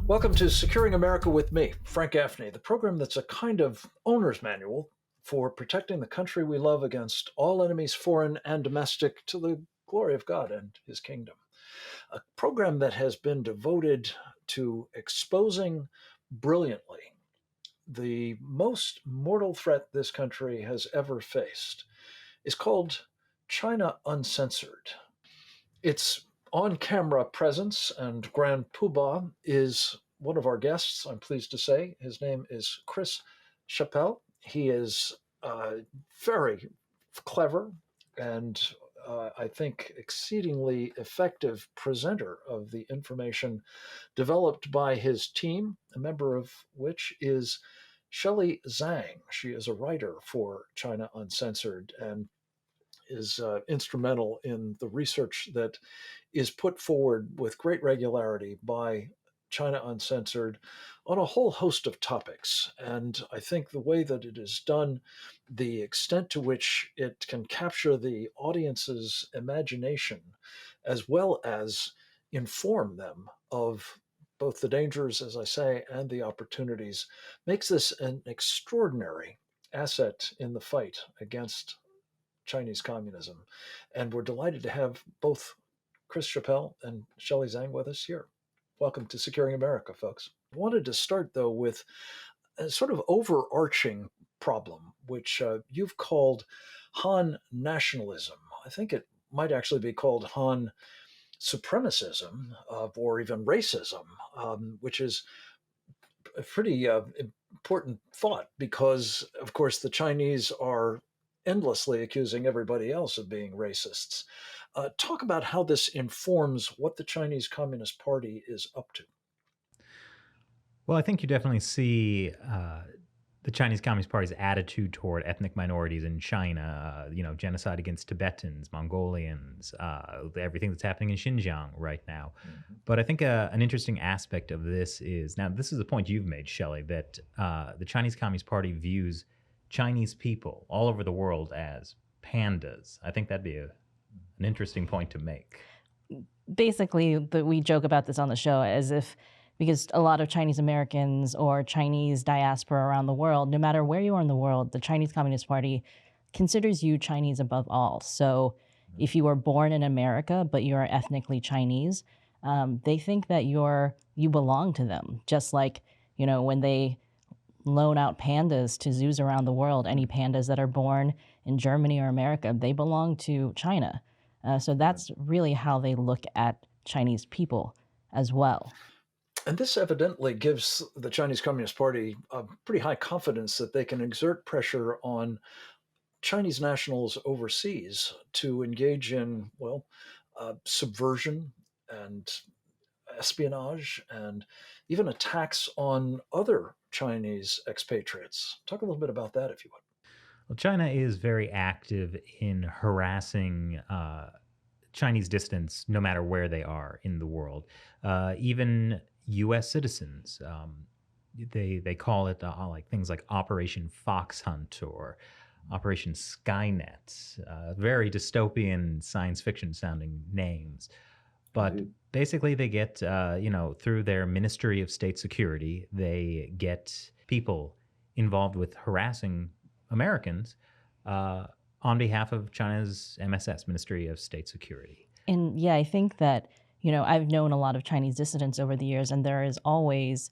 Welcome to Securing America with me, Frank Gaffney, the program that's a kind of owner's manual for protecting the country we love against all enemies, foreign and domestic, to the glory of God and his kingdom. A program that has been devoted to exposing brilliantly the most mortal threat this country has ever faced is called China Uncensored. Its on-camera presence and grand poobah is one of our guests, I'm pleased to say. His name is Chris Chappell. He is very clever and I think exceedingly effective presenter of the information developed by his team, a member of which is Shelley Zhang. She is a writer for China Uncensored and is instrumental in the research that is put forward with great regularity by China Uncensored on a whole host of topics. And I think the way that it is done, the extent to which it can capture the audience's imagination, as well as inform them of both the dangers, as I say, and the opportunities, makes this an extraordinary asset in the fight against Chinese communism. And we're delighted to have both Chris Chappell and Shelley Zhang with us here. Welcome to Securing America, folks. I wanted to start, though, with a sort of overarching problem, which you've called Han nationalism. I think it might actually be called Han supremacism or even racism, which is a pretty important thought because, of course, the Chinese are endlessly accusing everybody else of being racists. Talk about how this informs what the Chinese Communist Party is up to. Well, I think you definitely see the Chinese Communist Party's attitude toward ethnic minorities in China, genocide against Tibetans, Mongolians, everything that's happening in Xinjiang right now. Mm-hmm. But I think an interesting aspect of this is, now this is a point you've made, Shelley, that the Chinese Communist Party views Chinese people all over the world as pandas. I think that'd be an interesting point to make. Basically, we joke about this on the show as if, because a lot of Chinese Americans or Chinese diaspora around the world, no matter where you are in the world, the Chinese Communist Party considers you Chinese above all. So if you were born in America, but you're ethnically Chinese, they think that you belong to them. Just like, when they loan out pandas to zoos around the world, any pandas that are born in Germany or America, they belong to China. So that's really how they look at Chinese people as well. And this evidently gives the Chinese Communist Party a pretty high confidence that they can exert pressure on Chinese nationals overseas to engage in, subversion and espionage and even attacks on other Chinese expatriates. Talk a little bit about that, if you would. Well, China is very active in harassing Chinese dissidents, no matter where they are in the world. Even U.S. citizens, they call it like things like Operation Fox Hunt or Operation Skynet, very dystopian science fiction sounding names. But basically they get, through their Ministry of State Security, they get people involved with harassing Americans on behalf of China's MSS, Ministry of State Security. And yeah, I think that, I've known a lot of Chinese dissidents over the years, and there is always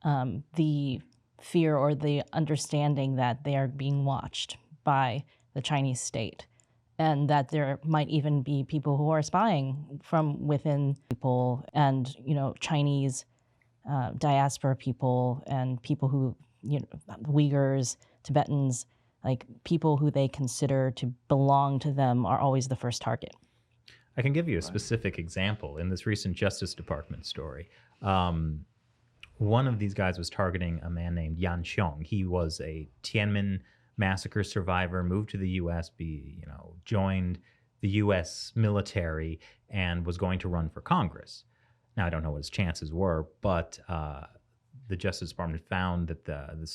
the fear or the understanding that they are being watched by the Chinese state, and that there might even be people who are spying from within people and, Chinese diaspora people and people who, Uyghurs, Tibetans, like people who they consider to belong to them are always the first target. I can give you a specific example in this recent Justice Department story. One of these guys was targeting a man named Yan Xiong. He was a Tiananmen massacre survivor, moved to the U.S., joined the U.S. military, and was going to run for Congress. Now, I don't know what his chances were, but the Justice Department found that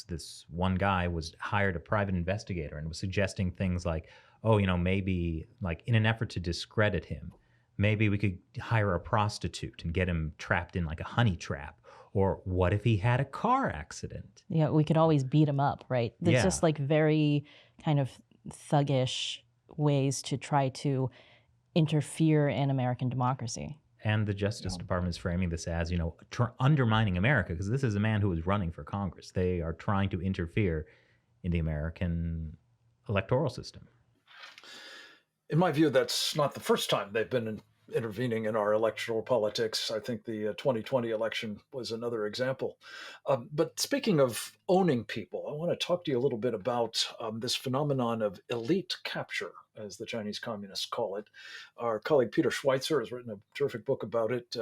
this one guy was hired a private investigator and was suggesting things like, maybe like in an effort to discredit him, maybe we could hire a prostitute and get him trapped in like a honey trap, Or what if he had a car accident? Yeah, we could always beat him up, right? There's Yeah. just like very kind of thuggish ways to try to interfere in American democracy. And the Justice Department is framing this as, undermining America, because this is a man who is running for Congress. They are trying to interfere in the American electoral system. In my view, that's not the first time they've been intervening in our electoral politics. I think the 2020 election was another example. But speaking of owning people, I want to talk to you a little bit about this phenomenon of elite capture, as the Chinese communists call it. Our colleague Peter Schweitzer has written a terrific book about it.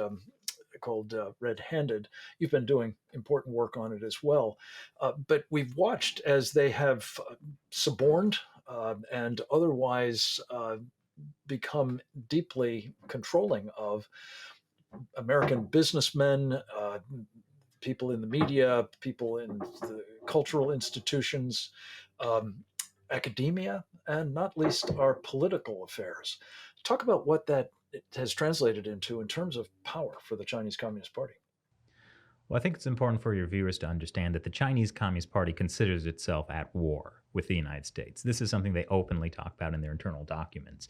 Called Red Handed. You've been doing important work on it as well. But we've watched as they have suborned and otherwise become deeply controlling of American businessmen, people in the media, people in the cultural institutions, academia, and not least our political affairs. Talk about what that has translated into in terms of power for the Chinese Communist Party. Well, I think it's important for your viewers to understand that the Chinese Communist Party considers itself at war with the United States. This is something they openly talk about in their internal documents.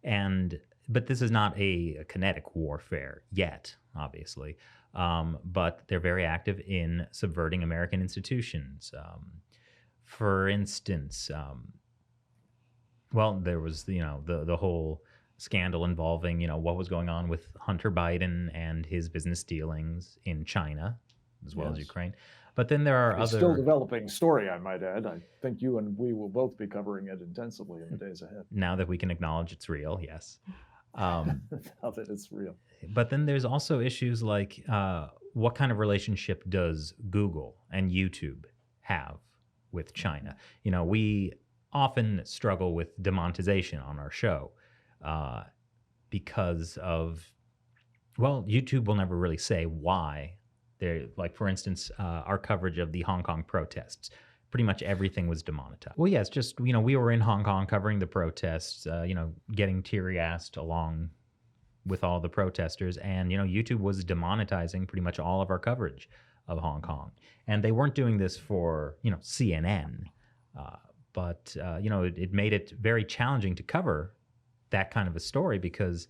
But this is not a kinetic warfare yet, obviously. But they're very active in subverting American institutions. For instance, there was the whole scandal involving what was going on with Hunter Biden and his business dealings in China as well as Ukraine. But then there are It's other still developing story, I might add. I think you and we will both be covering it intensively in the days ahead. Now that we can acknowledge it's real, yes. Now that it's real. But then there's also issues like what kind of relationship does Google and YouTube have with China? We often struggle with demonetization on our show because of, YouTube will never really say why. They're like, for instance, our coverage of the Hong Kong protests. Pretty much everything was demonetized. Well, yes, just, we were in Hong Kong covering the protests, getting teary-assed along with all the protesters. And, YouTube was demonetizing pretty much all of our coverage of Hong Kong. And they weren't doing this for, CNN. But it made it very challenging to cover that kind of a story because,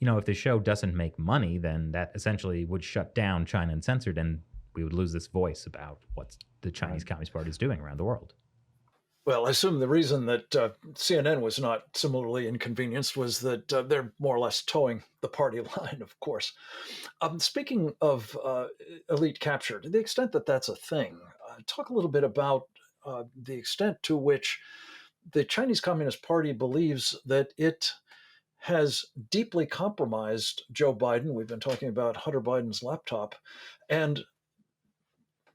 if the show doesn't make money, then that essentially would shut down China Uncensored, and we would lose this voice about what the Chinese Communist Party is doing around the world. Well, I assume the reason that CNN was not similarly inconvenienced was that they're more or less towing the party line, of course. Speaking of elite capture, to the extent that that's a thing, talk a little bit about the extent to which the Chinese Communist Party believes that it has deeply compromised Joe Biden. We've been talking about Hunter Biden's laptop, and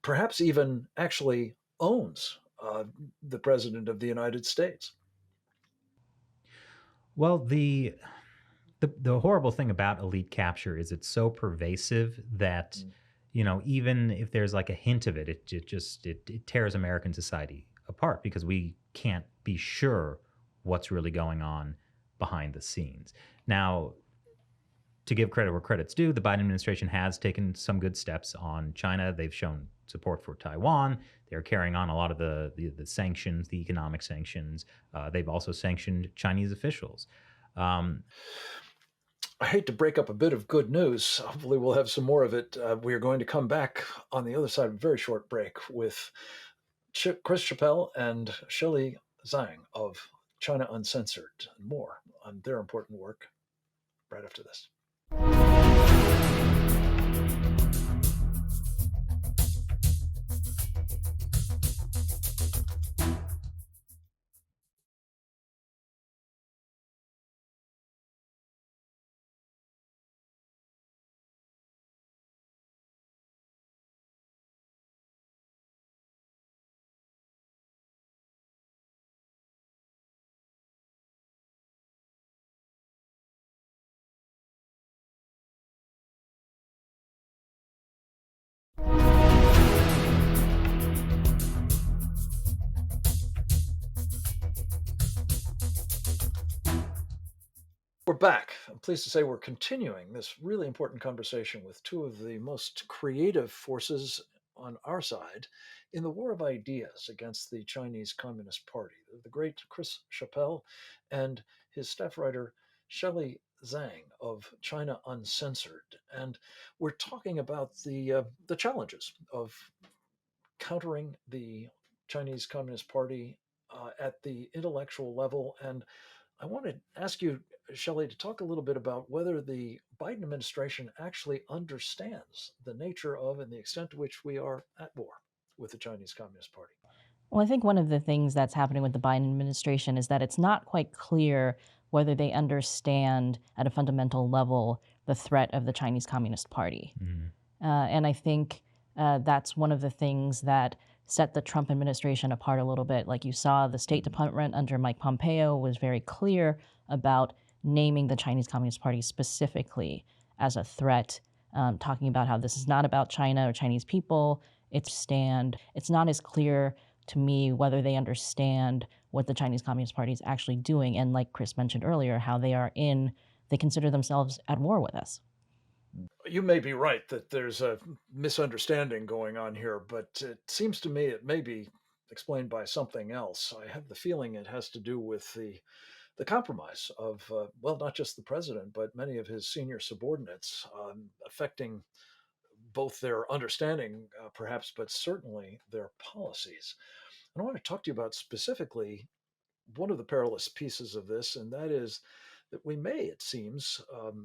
perhaps even actually owns the president of the United States. Well, the horrible thing about elite capture is it's so pervasive that even if there's like a hint of it, it tears American society apart because we can't be sure what's really going on behind the scenes. Now, to give credit where credit's due, the Biden administration has taken some good steps on China. They've shown support for Taiwan. They're carrying on a lot of the sanctions, the economic sanctions. They've also sanctioned Chinese officials. I hate to break up a bit of good news. Hopefully we'll have some more of it. We are going to come back on the other side of a very short break with Chris Chappell and Shelley Zhang of China Uncensored and more on their important work right after this. We're back. I'm pleased to say we're continuing this really important conversation with two of the most creative forces on our side in the war of ideas against the Chinese Communist Party. The great Chris Chappell and his staff writer Shelley Zhang of China Uncensored. And we're talking about the challenges of countering the Chinese Communist Party at the intellectual level. And I want to ask you, Shelley, to talk a little bit about whether the Biden administration actually understands the nature of and the extent to which we are at war with the Chinese Communist Party. Well, I think one of the things that's happening with the Biden administration is that it's not quite clear whether they understand at a fundamental level the threat of the Chinese Communist Party. Mhm. And I think that's one of the things that set the Trump administration apart a little bit. Like you saw, the State Department under Mike Pompeo was very clear about naming the Chinese Communist Party specifically as a threat, talking about how this is not about China or Chinese people. It's not as clear to me whether they understand what the Chinese Communist Party is actually doing. And like Chris mentioned earlier, how they consider themselves at war with us. You may be right that there's a misunderstanding going on here, but it seems to me it may be explained by something else. I have the feeling it has to do with the compromise of, well, not just the president, but many of his senior subordinates, affecting both their understanding, perhaps, but certainly their policies. And I want to talk to you about specifically one of the perilous pieces of this, and that is that we may, it seems,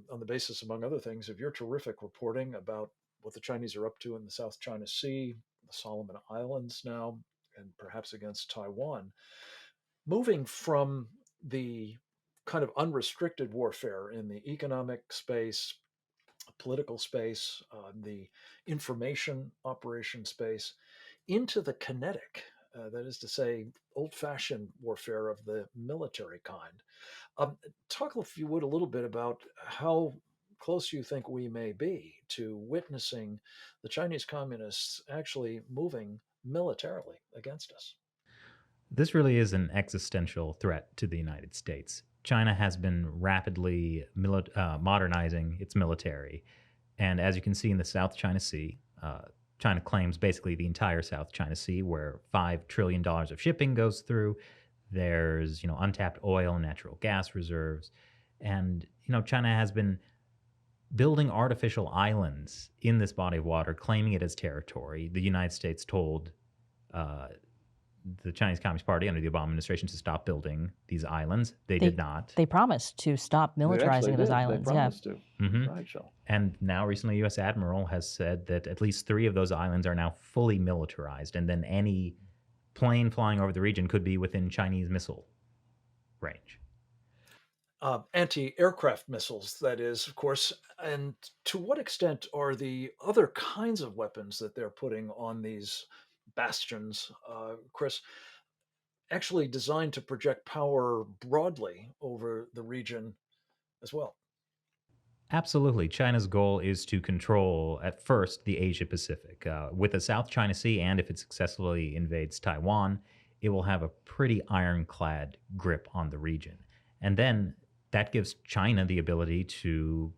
on the basis, among other things, of your terrific reporting about what the Chinese are up to in the South China Sea, the Solomon Islands now, and perhaps against Taiwan, moving from the kind of unrestricted warfare in the economic space, political space, the information operation space, into the kinetic, that is to say, old fashioned warfare of the military kind. Talk, if you would, a little bit about how close you think we may be to witnessing the Chinese communists actually moving militarily against us. This really is an existential threat to the United States. China has been rapidly modernizing its military. And as you can see in the South China Sea, China claims basically the entire South China Sea, where $5 trillion of shipping goes through. There's, untapped oil and natural gas reserves. And, China has been building artificial islands in this body of water, claiming it as territory. The United States told the Chinese Communist Party under the Obama administration to stop building these islands. They did not. They promised to stop militarizing those islands. They promised to. Mhm. Right, Shell. And now recently, U.S. Admiral has said that at least 3 of those islands are now fully militarized, and then any plane flying over the region could be within Chinese missile range. Anti-aircraft missiles, that is, of course. And to what extent are the other kinds of weapons that they're putting on these bastions, Chris, actually designed to project power broadly over the region as well? Absolutely. China's goal is to control, at first, the Asia Pacific. With the South China Sea, and if it successfully invades Taiwan, it will have a pretty ironclad grip on the region. And then that gives China the ability to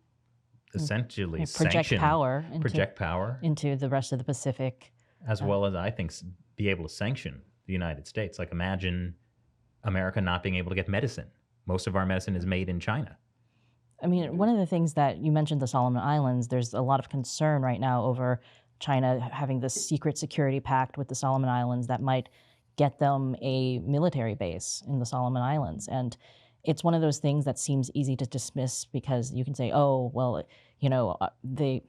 essentially project power into the rest of the Pacific, as well as, I think, be able to sanction the United States. Like, imagine America not being able to get medicine. Most of our medicine is made in China. I mean, one of the things that you mentioned, the Solomon Islands, there's a lot of concern right now over China having this secret security pact with the Solomon Islands that might get them a military base in the Solomon Islands. And it's one of those things that seems easy to dismiss because you can say, oh, well, they're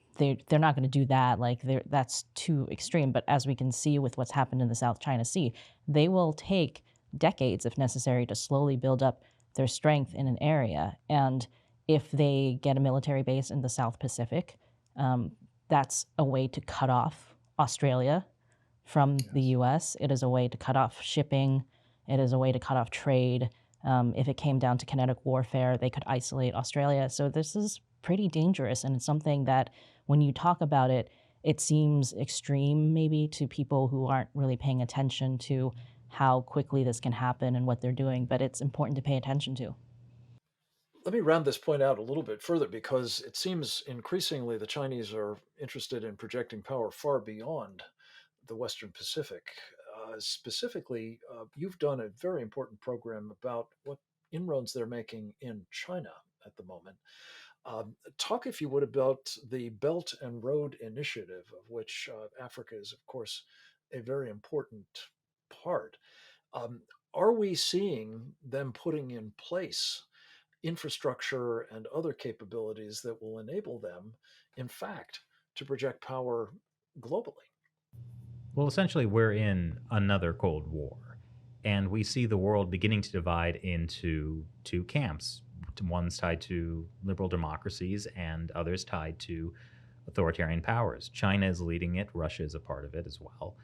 not going to do that. Like, that's too extreme. But as we can see with what's happened in the South China Sea, they will take decades, if necessary, to slowly build up their strength in an area. And if they get a military base in the South Pacific, that's a way to cut off Australia from the U.S. It is a way to cut off shipping. It is a way to cut off trade. If it came down to kinetic warfare, they could isolate Australia. So this is pretty dangerous, and it's something that when you talk about it, it seems extreme maybe to people who aren't really paying attention to how quickly this can happen and what they're doing, but it's important to pay attention to. Let me round this point out a little bit further because it seems increasingly the Chinese are interested in projecting power far beyond the Western Pacific. Specifically, you've done a very important program about what inroads they're making in China at the moment. Talk, if you would, about the Belt and Road Initiative, of which Africa is, of course, a very important part. Um, are we seeing them putting in place infrastructure and other capabilities that will enable them, in fact, to project power globally? Well, essentially, we're in another Cold War, and we see the world beginning to divide into two camps. One's tied to liberal democracies, and others tied to authoritarian powers. China is leading it, Russia is a part of it as well.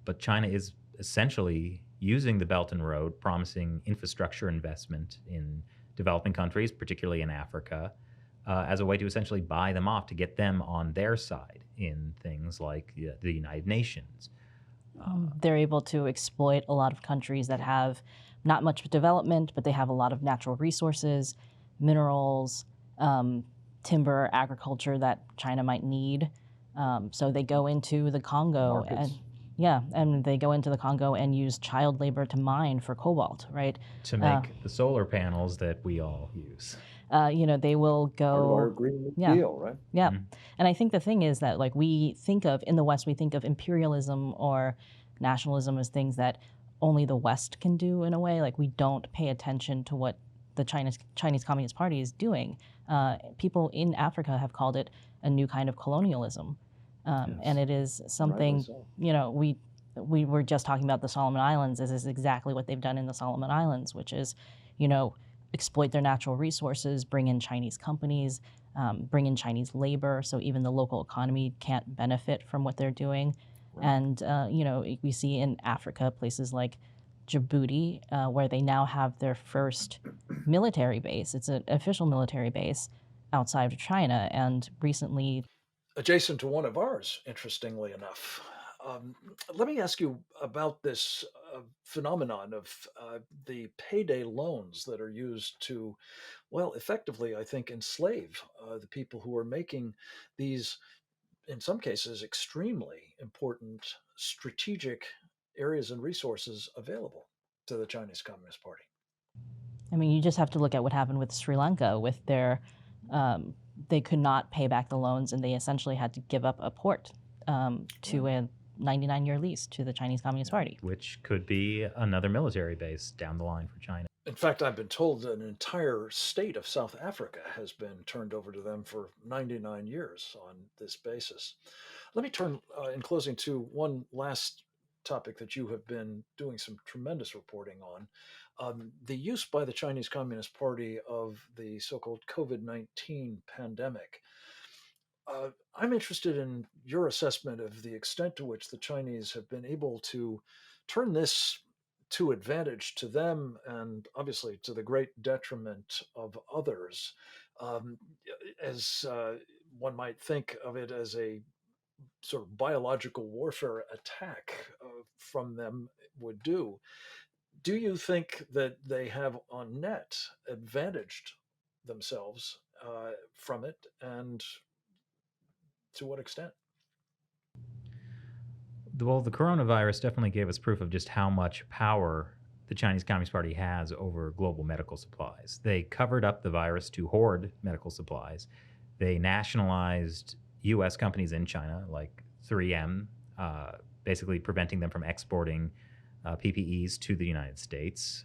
But China is essentially using the Belt and Road, promising infrastructure investment in developing countries, particularly in Africa, as a way to essentially buy them off to get them on their side in things like the United Nations. They're able to exploit a lot of countries that have not much development, but they have a lot of natural resources, minerals, timber, agriculture that China might need. So they go into the Congo and they go into the Congo and use child labor to mine for cobalt, right? To make the solar panels that we all use. They will go. Part of our Green New Deal, right? Yeah. And I think the thing is that, like, we think of, in the West, we think of imperialism or nationalism as things that only the West can do in a way. Like, we don't pay attention to what the Chinese Communist Party is doing. People in Africa have called it a new kind of colonialism. And it is something, So. We were just talking about the Solomon Islands. This is exactly what they've done in the Solomon Islands, which is, exploit their natural resources, bring in Chinese companies, bring in Chinese labor, so even the local economy can't benefit from what they're doing. Right. And, we see in Africa places like Djibouti, where they now have their first military base. It's an official military base outside of China, and recently... Adjacent to one of ours, interestingly enough. Let me ask you about this phenomenon of the payday loans that are used to, well, effectively, I think, enslave the people who are making these, in some cases, extremely important strategic areas and resources available to the Chinese Communist Party. I mean, you just have to look at what happened with Sri Lanka with their, they could not pay back the loans, and they essentially had to give up a port to a 99-year lease to the Chinese Communist Party. Which could be another military base down the line for China. In fact, I've been told that an entire state of South Africa has been turned over to them for 99 years on this basis. Let me turn, in closing, to one last topic that you have been doing some tremendous reporting on. The use by the Chinese Communist Party of the so-called COVID-19 pandemic. I'm interested in your assessment of the extent to which the Chinese have been able to turn this to advantage to them and obviously to the great detriment of others, as one might think of it as a sort of biological warfare attack from them would do. Do you think that they have on net advantaged themselves from it, and to what extent? Well, the coronavirus definitely gave us proof of just how much power the Chinese Communist Party has over global medical supplies. They covered up the virus to hoard medical supplies. They nationalized U.S. companies in China, like 3M, basically preventing them from exporting PPEs to the United States.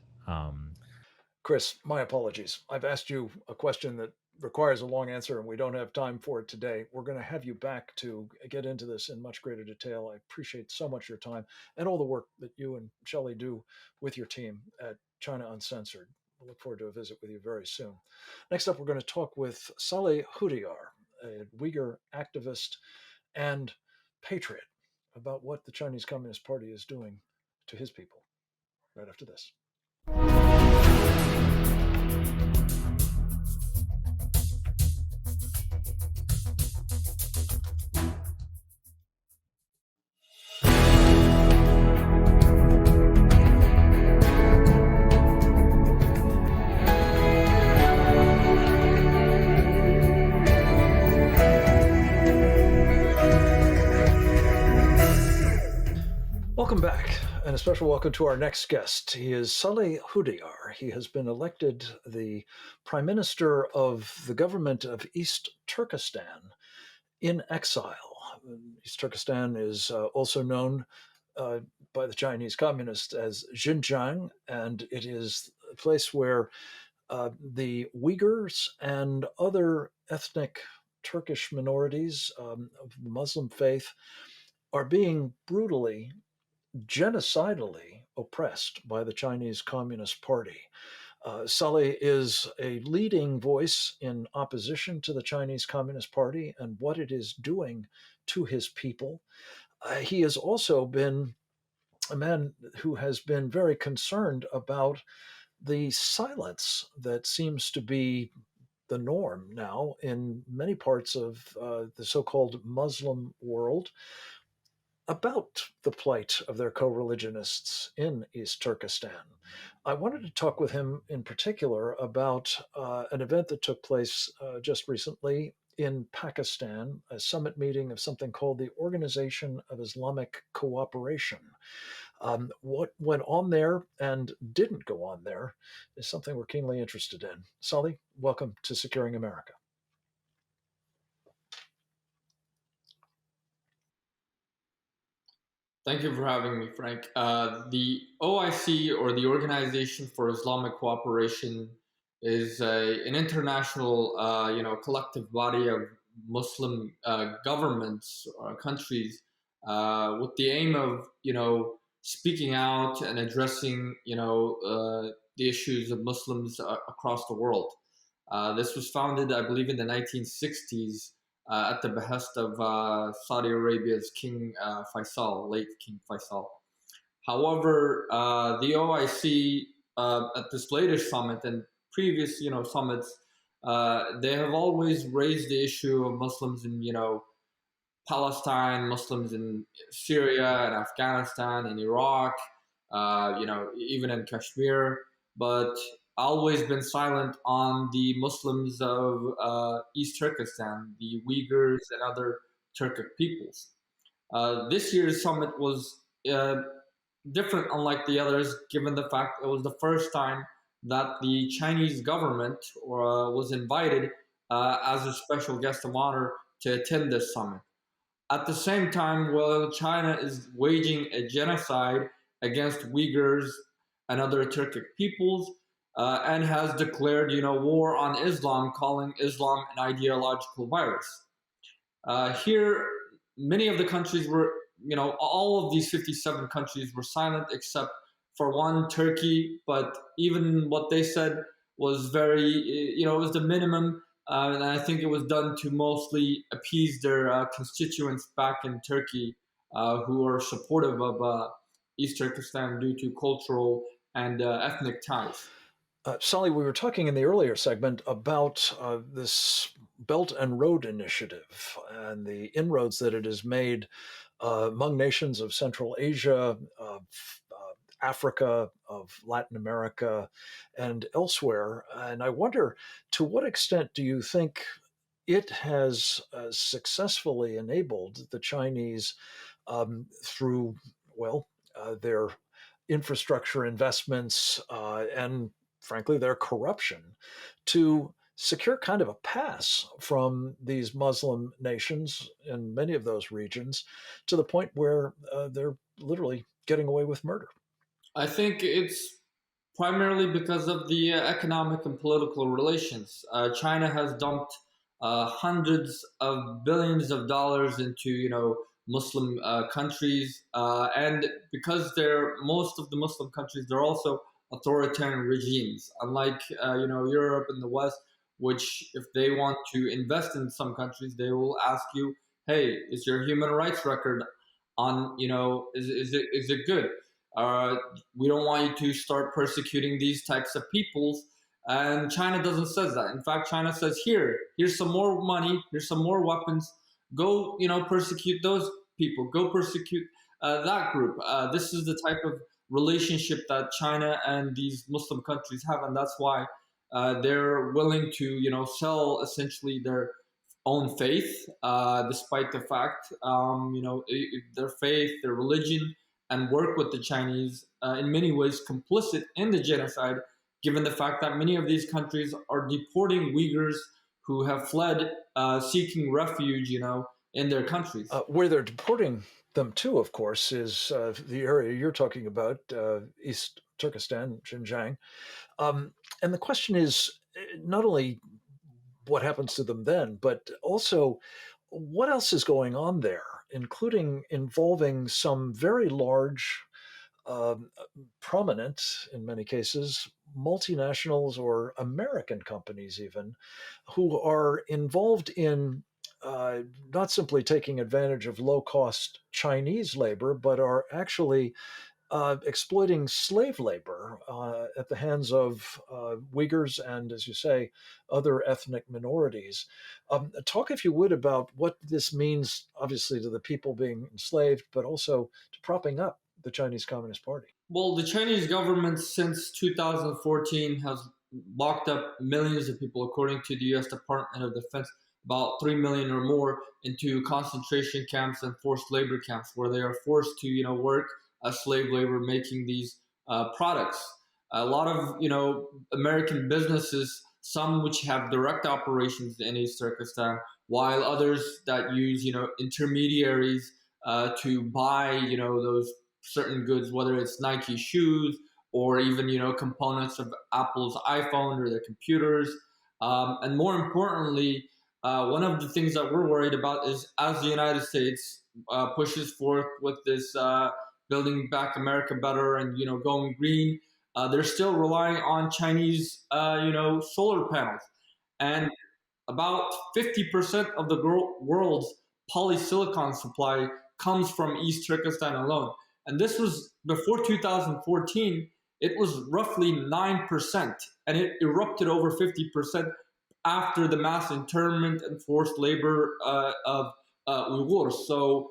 Chris, my apologies. I've asked you a question that requires a long answer, and we don't have time for it today. We're going to have you back to get into this in much greater detail. I appreciate so much your time and all the work that you and Shelley do with your team at China Uncensored. I look forward to a visit with you very soon. Next up, we're going to talk with Salih Hudayar, a Uyghur activist and patriot, about what the Chinese Communist Party is doing to his people. Right after this. Welcome back, and a special welcome to our next guest. He is Salih Hudayar. He has been elected the Prime Minister of the government of East Turkestan in exile. East Turkestan is also known by the Chinese communists as Xinjiang, and it is a place where the Uyghurs and other ethnic Turkish minorities of the Muslim faith are being brutally, genocidally oppressed by the Chinese Communist Party. Salih is a leading voice in opposition to the Chinese Communist Party and what it is doing to his people. He has also been a man who has been very concerned about the silence that seems to be the norm now in many parts of the so-called Muslim world about the plight of their co-religionists in East Turkestan. I wanted to talk with him in particular about an event that took place just recently in Pakistan, a summit meeting of something called the Organization of Islamic Cooperation. What went on there and didn't go on there is something we're keenly interested in. Salih, welcome to Securing America. Thank you for having me, Frank. The OIC, or the Organization for Islamic Cooperation, is an international, collective body of Muslim governments or countries with the aim of, speaking out and addressing, the issues of Muslims across the world. This was founded, I believe, in the 1960s at the behest of Saudi Arabia's King Faisal, late King Faisal. However, the OIC at this latest summit and previous, summits, they have always raised the issue of Muslims in, Palestine, Muslims in Syria and Afghanistan and Iraq, even in Kashmir, but always been silent on the Muslims of East Turkestan, the Uyghurs and other Turkic peoples. This year's summit was different, unlike the others, given the fact it was the first time that the Chinese government was invited as a special guest of honor to attend this summit. At the same time, while China is waging a genocide against Uyghurs and other Turkic peoples, and has declared, war on Islam, calling Islam an ideological virus. Here, many of the countries were, all of these 57 countries were silent except for one, Turkey. But even what they said was very, it was the minimum. And I think it was done to mostly appease their constituents back in Turkey who are supportive of East Turkestan due to cultural and ethnic ties. Salih, we were talking in the earlier segment about this Belt and Road Initiative and the inroads that it has made among nations of Central Asia, of Africa, of Latin America, and elsewhere. And I wonder, to what extent do you think it has successfully enabled the Chinese through, their infrastructure investments and frankly, their corruption, to secure kind of a pass from these Muslim nations in many of those regions to the point where they're literally getting away with murder? I think it's primarily because of the economic and political relations. China has dumped hundreds of billions of dollars into, Muslim countries, and because most of the Muslim countries, they're also authoritarian regimes, unlike Europe and the West, which if they want to invest in some countries, they will ask you, "Hey, is your human rights record on? Is it good? We don't want you to start persecuting these types of peoples." And China doesn't says that. In fact, China says, here's some more money, here's some more weapons. Go, persecute those people. Go persecute that group. This is the type of relationship that China and these Muslim countries have, and that's why they're willing to, sell essentially their own faith, despite the fact, their faith, their religion, and work with the Chinese, in many ways complicit in the genocide, given the fact that many of these countries are deporting Uyghurs who have fled, seeking refuge, in their countries. Where they're deporting them to, of course, is the area you're talking about, East Turkestan, Xinjiang. And the question is not only what happens to them then, but also what else is going on there, including involving some very large, um, prominent, in many cases, multinationals or American companies, even, who are involved in uh, not simply taking advantage of low cost Chinese labor, but are actually exploiting slave labor at the hands of Uyghurs and, as you say, other ethnic minorities. Talk, if you would, about what this means, obviously, to the people being enslaved, but also to propping up the Chinese Communist Party. Well, the Chinese government since 2014 has locked up millions of people, according to the U.S. Department of Defense, about 3 million or more, into concentration camps and forced labor camps, where they are forced to, work as slave labor, making these products. A lot of, American businesses, some which have direct operations in East Turkestan, while others that use, intermediaries to buy, those certain goods, whether it's Nike shoes or even components of Apple's iPhone or their computers. And more importantly, one of the things that we're worried about is as the United States pushes forth with this building back America better and going green, they're still relying on Chinese solar panels, and about 50% of the world's polysilicon supply comes from East Turkestan alone. And this was before 2014, it was roughly 9%, and it erupted over 50% after the mass internment and forced labor of Uyghurs. So,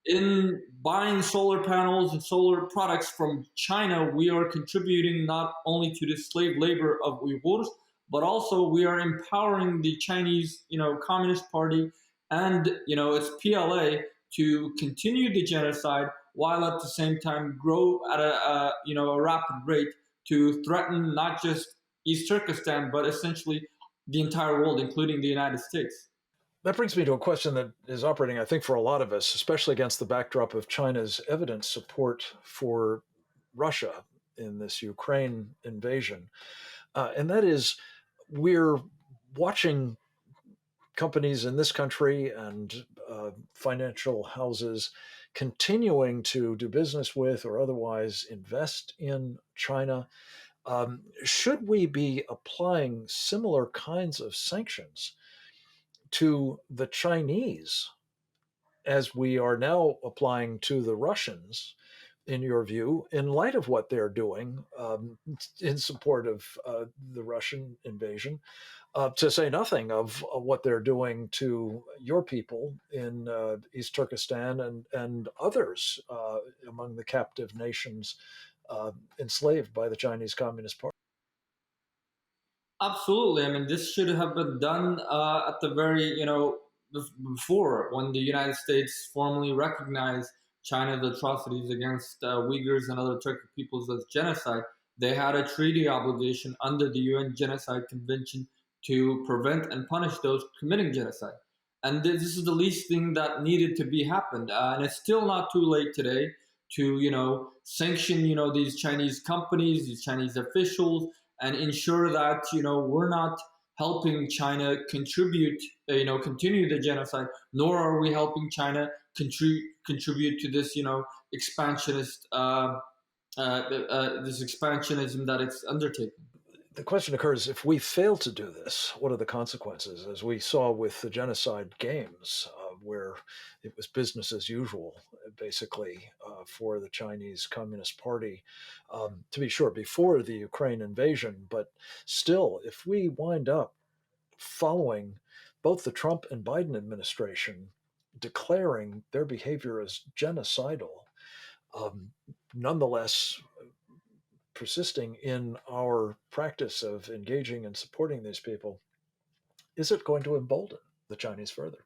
in buying solar panels and solar products from China, we are contributing not only to the slave labor of Uyghurs, but also we are empowering the Chinese, Communist Party and its PLA to continue the genocide while at the same time grow at a rapid rate to threaten not just East Turkestan but essentially the entire world, including the United States. That brings me to a question that is operating, I think, for a lot of us, especially against the backdrop of China's evident support for Russia in this Ukraine invasion. And that is, we're watching companies in this country and financial houses continuing to do business with or otherwise invest in China. Should we be applying similar kinds of sanctions to the Chinese as we are now applying to the Russians, in your view, in light of what they're doing in support of the Russian invasion, to say nothing of what they're doing to your people in East Turkestan and others among the captive nations enslaved by the Chinese Communist Party? Absolutely. I mean, this should have been done at the very, before when the United States formally recognized China's atrocities against Uyghurs and other Turkic peoples as genocide. They had a treaty obligation under the UN Genocide Convention to prevent and punish those committing genocide. And this is the least thing that needed to be happened. And it's still not too late today to, sanction, these Chinese companies, these Chinese officials, and ensure that we're not helping China contribute, continue the genocide, nor are we helping China contribute to this, expansionist, this expansionism that it's undertaking. The question occurs, if we fail to do this, what are the consequences? As we saw with the genocide games, where it was business as usual, basically, for the Chinese Communist Party, to be sure, before the Ukraine invasion. But still, if we wind up following both the Trump and Biden administration declaring their behavior as genocidal, nonetheless persisting in our practice of engaging and supporting these people, is it going to embolden the Chinese further?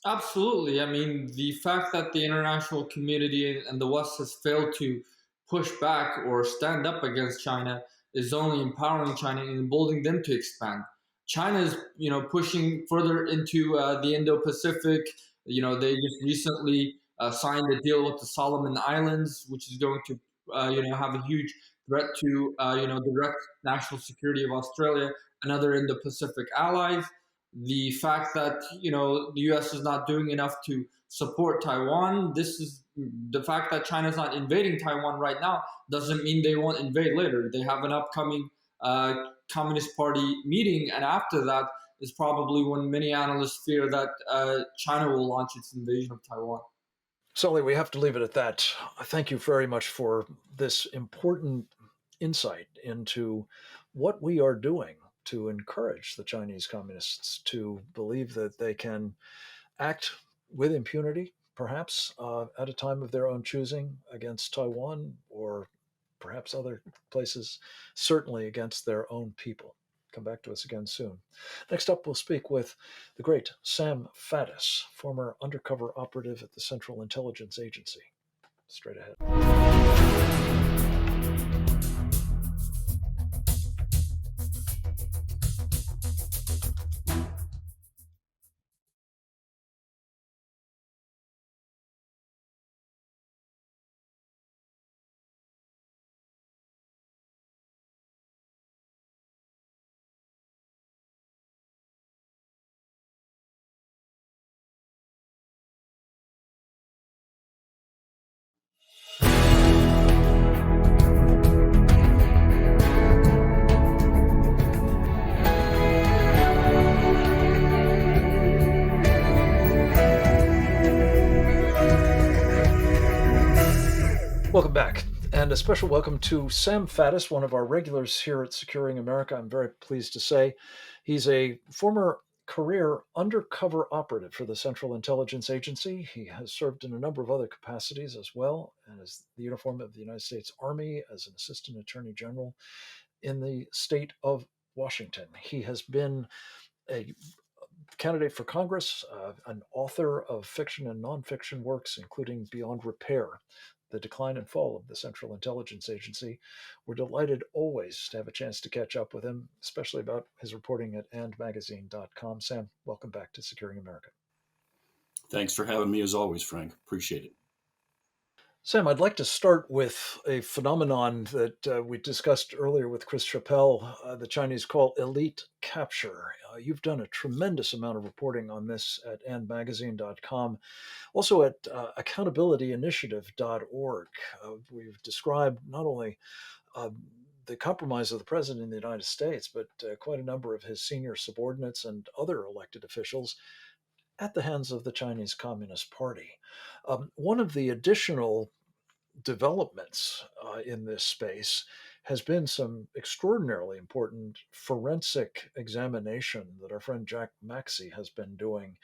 Absolutely. I mean, the fact that the international community and the West has failed to push back or stand up against China is only empowering China and emboldening them to expand. China is, pushing further into the Indo-Pacific. They just recently signed a deal with the Solomon Islands, which is going to, have a huge threat to, direct national security of Australia and other Indo-Pacific allies. The fact that the U.S. is not doing enough to support Taiwan. This is the fact that China is not invading Taiwan right now doesn't mean they won't invade later. They have an upcoming uh, Communist Party meeting, and after that is probably when many analysts fear that China will launch its invasion of Taiwan. Sully, we have to leave it at that. Thank you very much for this important insight into what we are doing to encourage the Chinese communists to believe that they can act with impunity, perhaps at a time of their own choosing against Taiwan or perhaps other places, certainly against their own people. Come back to us again soon. Next up, we'll speak with the great Sam Faddis, former undercover operative at the Central Intelligence Agency. Straight ahead. Welcome back, and a special welcome to Sam Faddis, one of our regulars here at Securing America. I'm very pleased to say he's a former career undercover operative for the Central Intelligence Agency. He has served in a number of other capacities as well, and as the uniform of the United States Army as an assistant attorney general in the state of Washington. He has been a candidate for Congress, an author of fiction and nonfiction works, including Beyond Repair, The Decline and Fall of the Central Intelligence Agency. We're delighted always to have a chance to catch up with him, especially about his reporting at andmagazine.com. Sam, welcome back to Securing America. Thanks for having me as always, Frank. Appreciate it. Sam, I'd like to start with a phenomenon that we discussed earlier with Chris Chappell, the Chinese call elite capture. You've done a tremendous amount of reporting on this at andmagazine.com, also at accountabilityinitiative.org. We've described not only uh, the compromise of the president in the United States, but quite a number of his senior subordinates and other elected officials at the hands of the Chinese Communist Party. One of the additional developments in this space has been some extraordinarily important forensic examination that our friend Jack Maxey has been doing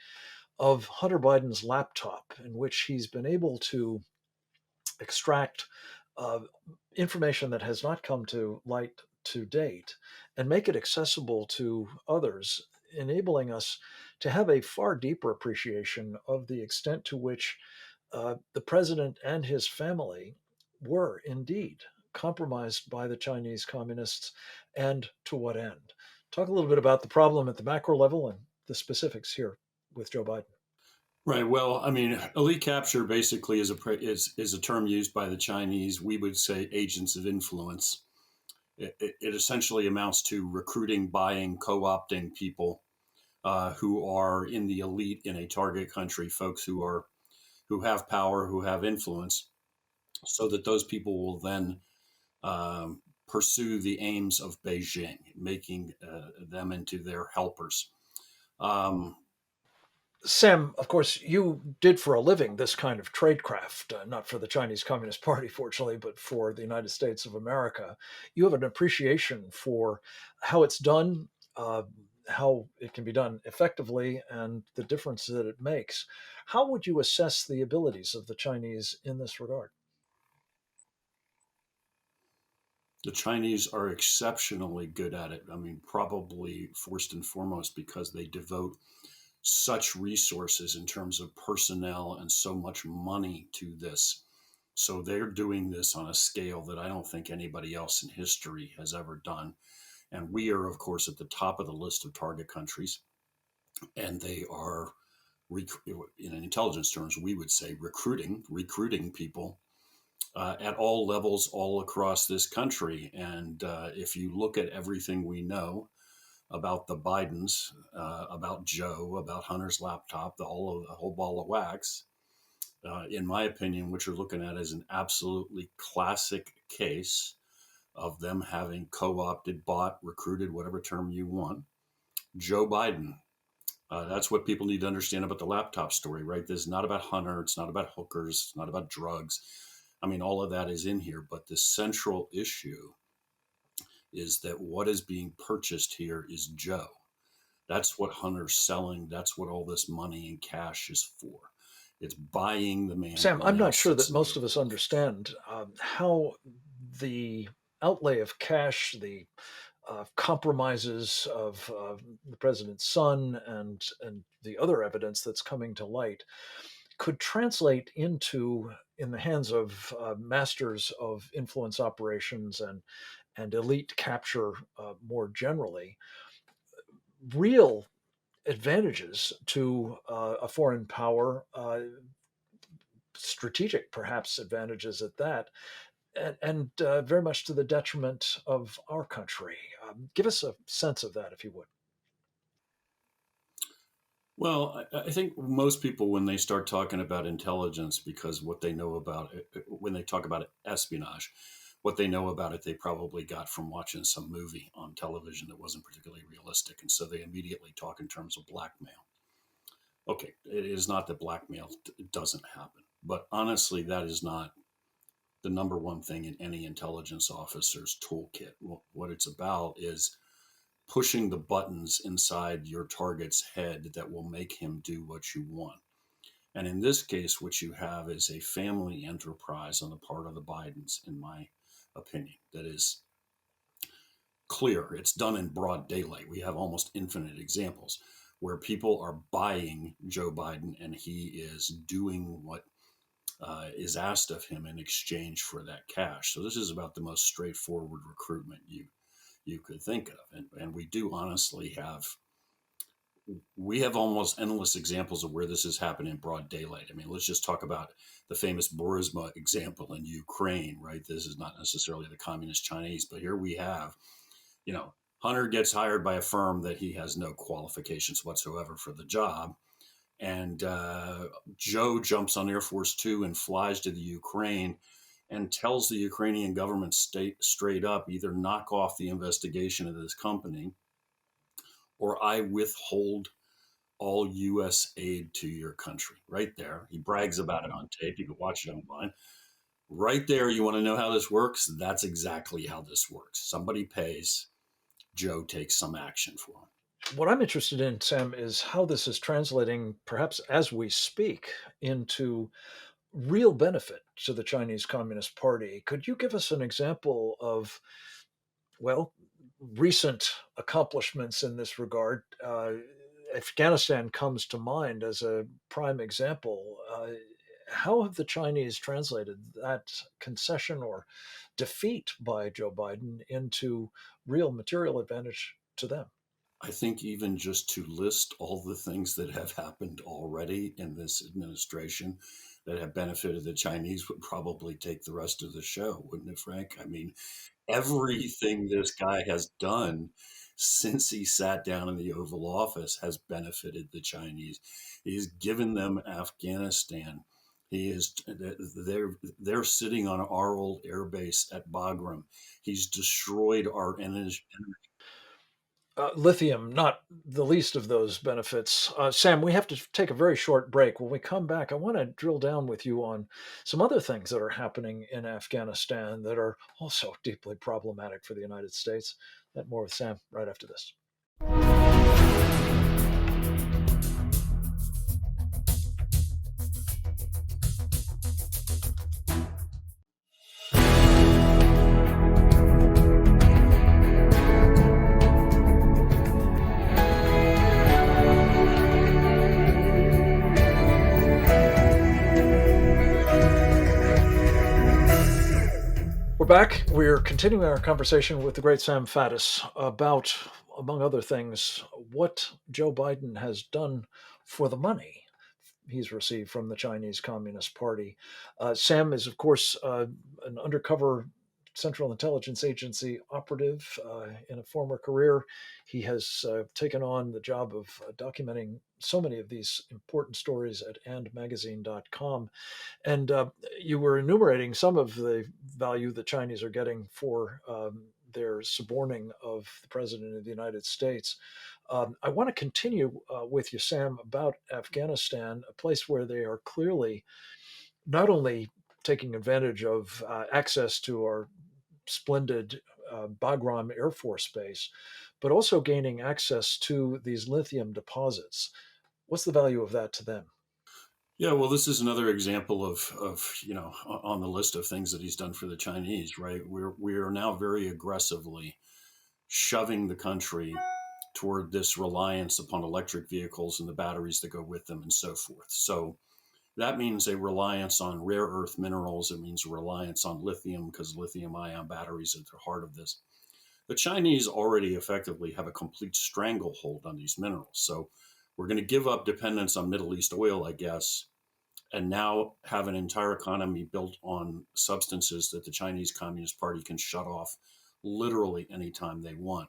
of Hunter Biden's laptop, in which he's been able to extract uh, information that has not come to light to date and make it accessible to others, enabling us to have a far deeper appreciation of the extent to which the president and his family were indeed compromised by the Chinese communists, and to what end. Talk a little bit about the problem at the macro level and the specifics here with Joe Biden. Right. Well, I mean, elite capture basically is a term used by the Chinese. We would say agents of influence. It essentially amounts to recruiting, buying, co-opting people who are in the elite in a target country, folks who have power, who have influence, so that those people will then pursue the aims of Beijing, making them into their helpers. Um, Sam, of course, you did for a living this kind of tradecraft, not for the Chinese Communist Party, fortunately, but for the United States of America. You have an appreciation for how it's done, uh, how it can be done effectively, and the difference that it makes. How would you assess the abilities of the Chinese in this regard? The Chinese are exceptionally good at it. I mean, probably first and foremost because they devote such resources in terms of personnel and so much money to this. So they're doing this on a scale that I don't think anybody else in history has ever done. And we are, of course, at the top of the list of target countries. And they are, in intelligence terms, we would say recruiting people at all levels all across this country. And if you look at everything we know about the Bidens, about Joe, about Hunter's laptop, the whole ball of wax, in my opinion, what you're looking at is an absolutely classic case of them having co-opted, bought, recruited, whatever term you want, Joe Biden. That's what people need to understand about the laptop story, right? This is not about Hunter. It's not about hookers. It's not about drugs. I mean, all of that is in here. But the central issue is that what is being purchased here is Joe. That's what Hunter's selling. That's what all this money and cash is for. It's buying the man. Sam, I'm not sure that most of us understand how the outlay of cash, the compromises of the president's son, and the other evidence that's coming to light could translate into, in the hands of masters of influence operations and elite capture more generally, real advantages to a foreign power, strategic perhaps advantages at that, and very much to the detriment of our country. Give us a sense of that, if you would. Well, I think most people, when they start talking about intelligence, because what they know about it, when they talk about espionage, what they know about it, they probably got from watching some movie on television that wasn't particularly realistic. And so they immediately talk in terms of blackmail. Okay, it is not that blackmail doesn't happen, but honestly, that is not the number one thing in any intelligence officer's toolkit. What it's about is pushing the buttons inside your target's head that will make him do what you want. And in this case, what you have is a family enterprise on the part of the Bidens, in my opinion, that is clear. It's done in broad daylight. We have almost infinite examples where people are buying Joe Biden and he is doing what is asked of him in exchange for that cash. So this is about the most straightforward recruitment you could think of. And we do honestly we have almost endless examples of where this has happened in broad daylight. I mean, let's just talk about the famous Burisma example in Ukraine, right? This is not necessarily the communist Chinese, but here we have, Hunter gets hired by a firm that he has no qualifications whatsoever for the job. And Joe jumps on Air Force Two and flies to the Ukraine and tells the Ukrainian government straight up, either knock off the investigation of this company or I withhold all U.S. aid to your country. Right there. He brags about it on tape. You can watch it online. Right there, you want to know how this works? That's exactly how this works. Somebody pays, Joe takes some action for him. What I'm interested in, Sam, is how this is translating, perhaps as we speak, into real benefit to the Chinese Communist Party. Could you give us an example of, recent accomplishments in this regard? Afghanistan comes to mind as a prime example. How have the Chinese translated that concession or defeat by Joe Biden into real material advantage to them? I think even just to list all the things that have happened already in this administration that have benefited the Chinese would probably take the rest of the show, wouldn't it, Frank? I mean, everything this guy has done since he sat down in the Oval Office has benefited the Chinese. He's given them Afghanistan. They're sitting on our old air base at Bagram. He's destroyed our energy. Lithium, not the least of those benefits. Sam, we have to take a very short break. When we come back, I want to drill down with you on some other things that are happening in Afghanistan that are also deeply problematic for the United States. That more with Sam right after this. back. We're continuing our conversation with the great Sam Faddis about, among other things, what Joe Biden has done for the money he's received from the Chinese Communist Party. Sam is, of course, an undercover Central Intelligence Agency operative in a former career. He has taken on the job of documenting so many of these important stories at andmagazine.com. And you were enumerating some of the value the Chinese are getting for their suborning of the President of the United States. I want to continue with you, Sam, about Afghanistan, a place where they are clearly not only taking advantage of access to our splendid Bagram Air Force Base, but also gaining access to these lithium deposits. What's the value of that to them? Yeah, well, this is another example of on the list of things that he's done for the Chinese, right? We are now very aggressively shoving the country toward this reliance upon electric vehicles and the batteries that go with them and so forth. So that means a reliance on rare earth minerals. It means a reliance on lithium because lithium ion batteries are at the heart of this. The Chinese already effectively have a complete stranglehold on these minerals. So we're going to give up dependence on Middle East oil, I guess, and now have an entire economy built on substances that the Chinese Communist Party can shut off literally anytime they want.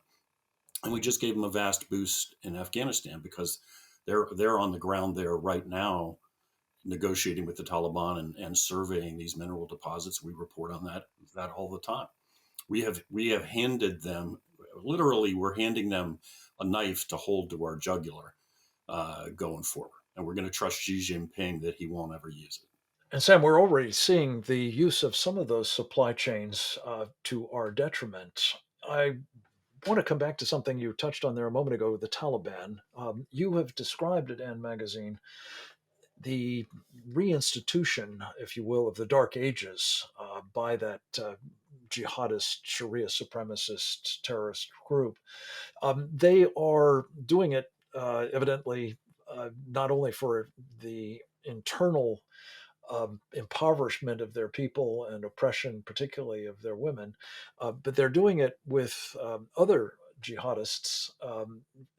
And we just gave them a vast boost in Afghanistan because they're on the ground there right now negotiating with the Taliban and surveying these mineral deposits. We report on that all the time. We have handed them, literally, we're handing them a knife to hold to our jugular going forward. And we're going to trust Xi Jinping that he won't ever use it. And Sam, we're already seeing the use of some of those supply chains to our detriment. I want to come back to something you touched on there a moment ago, the Taliban. You have described at End Magazine the reinstitution, if you will, of the Dark Ages by that jihadist, Sharia supremacist terrorist group. They are doing it evidently not only for the internal impoverishment of their people and oppression, particularly of their women, but they're doing it with other jihadists,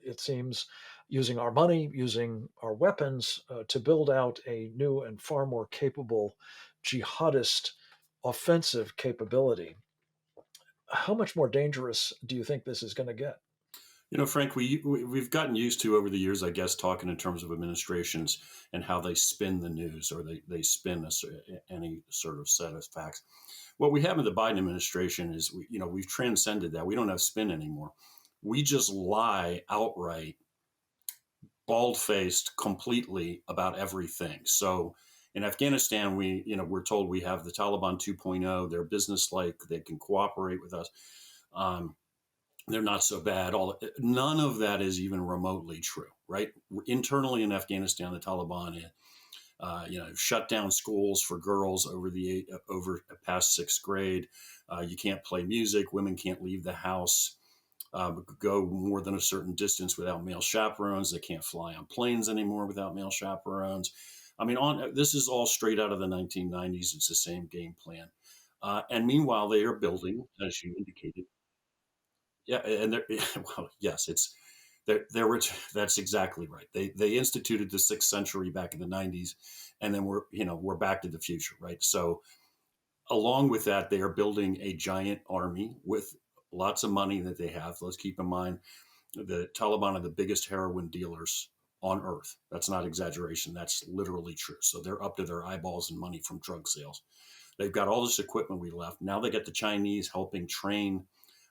it seems, using our money, using our weapons to build out a new and far more capable jihadist offensive capability. How much more dangerous do you think this is going to get? Frank, we've gotten used to over the years, I guess, talking in terms of administrations and how they spin the news or they spin any sort of set of facts. What we have in the Biden administration is, we've transcended that. We don't have spin anymore. We just lie outright, bald-faced, completely about everything. So in Afghanistan, we're told we have the Taliban 2.0. They're business-like. They can cooperate with us. They're not so bad. None of that is even remotely true, right? Internally in Afghanistan, the Taliban, shut down schools for girls over past sixth grade. You can't play music. Women can't leave the house, go more than a certain distance without male chaperones. They can't fly on planes anymore without male chaperones. I mean, this is all straight out of the 1990s. It's the same game plan. And meanwhile, they are building, as you indicated. Yeah, and well, yes, it's there were. That's exactly right. They instituted the sixth century back in the 90s, and then we're back to the future, right? So along with that, they are building a giant army with lots of money that they have. Let's keep in mind the Taliban are the biggest heroin dealers on earth. That's not exaggeration. That's literally true. So they're up to their eyeballs in money from drug sales. They've got all this equipment we left. Now they get the Chinese helping train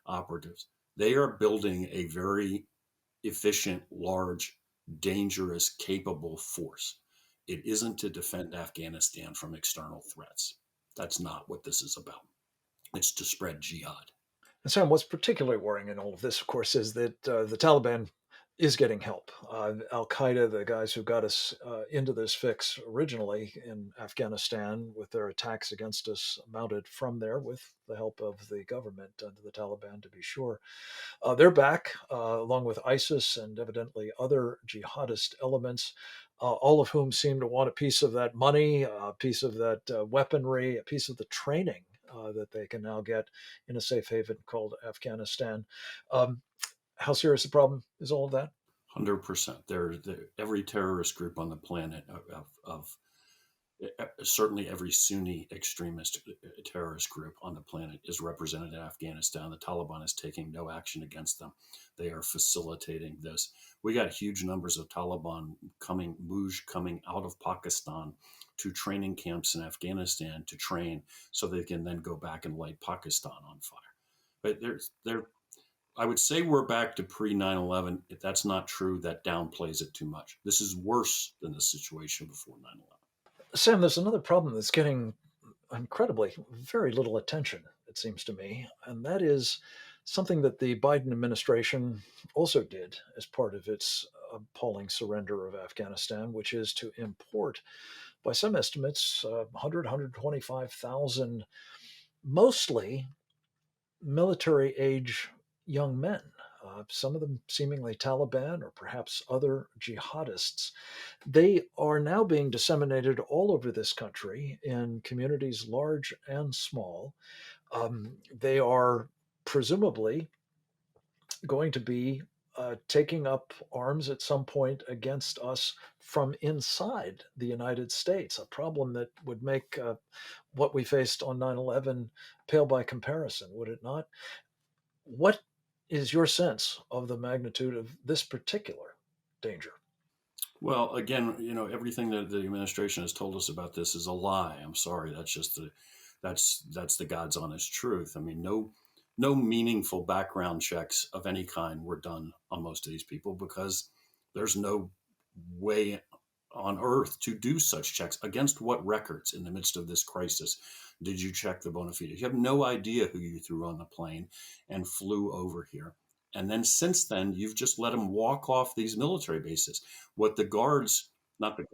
operatives. They are building a very efficient, large, dangerous, capable force. It isn't to defend Afghanistan from external threats. That's not what this is about. It's to spread jihad. And Sam, what's particularly worrying in all of this, of course, is that the Taliban is getting help. Al Qaeda, the guys who got us into this fix originally in Afghanistan with their attacks against us, mounted from there with the help of the government and the Taliban, to be sure. They're back, along with ISIS and evidently other jihadist elements, all of whom seem to want a piece of that money, a piece of that weaponry, a piece of the training that they can now get in a safe haven called Afghanistan. Um, how serious a problem is all of that? 100%. Every terrorist group on the planet of certainly every Sunni extremist terrorist group on the planet is represented in Afghanistan. The Taliban is taking no action against them. They are facilitating this. We got huge numbers of Taliban Mujahideen coming out of Pakistan to training camps in Afghanistan to train so they can then go back and light Pakistan on fire. But I would say we're back to pre 9/11. If that's not true, that downplays it too much. This is worse than the situation before 9/11. Sam, there's another problem that's getting incredibly very little attention, it seems to me, and that is something that the Biden administration also did as part of its appalling surrender of Afghanistan, which is to import, by some estimates, 100, 125,000, mostly military age young men. Some of them seemingly Taliban or perhaps other jihadists. They are now being disseminated all over this country in communities large and small. They are presumably going to be taking up arms at some point against us from inside the United States, a problem that would make what we faced on 9/11 pale by comparison, would it not? What is your sense of the magnitude of this particular danger? Well, again, everything that the administration has told us about this is a lie. I'm sorry. That's the God's honest truth. I mean, no meaningful background checks of any kind were done on most of these people because there's no way on earth to do such checks. Against what records in the midst of this crisis did you check the bona fides? You have no idea who you threw on the plane and flew over here. And then since then, you've just let them walk off these military bases. What the guards, not the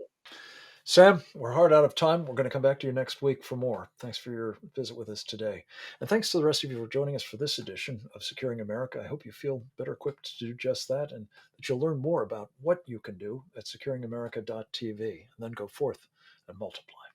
Sam, we're hard out of time. We're going to come back to you next week for more. Thanks for your visit with us today. And thanks to the rest of you for joining us for this edition of Securing America. I hope you feel better equipped to do just that and that you'll learn more about what you can do at securingamerica.tv and then go forth and multiply.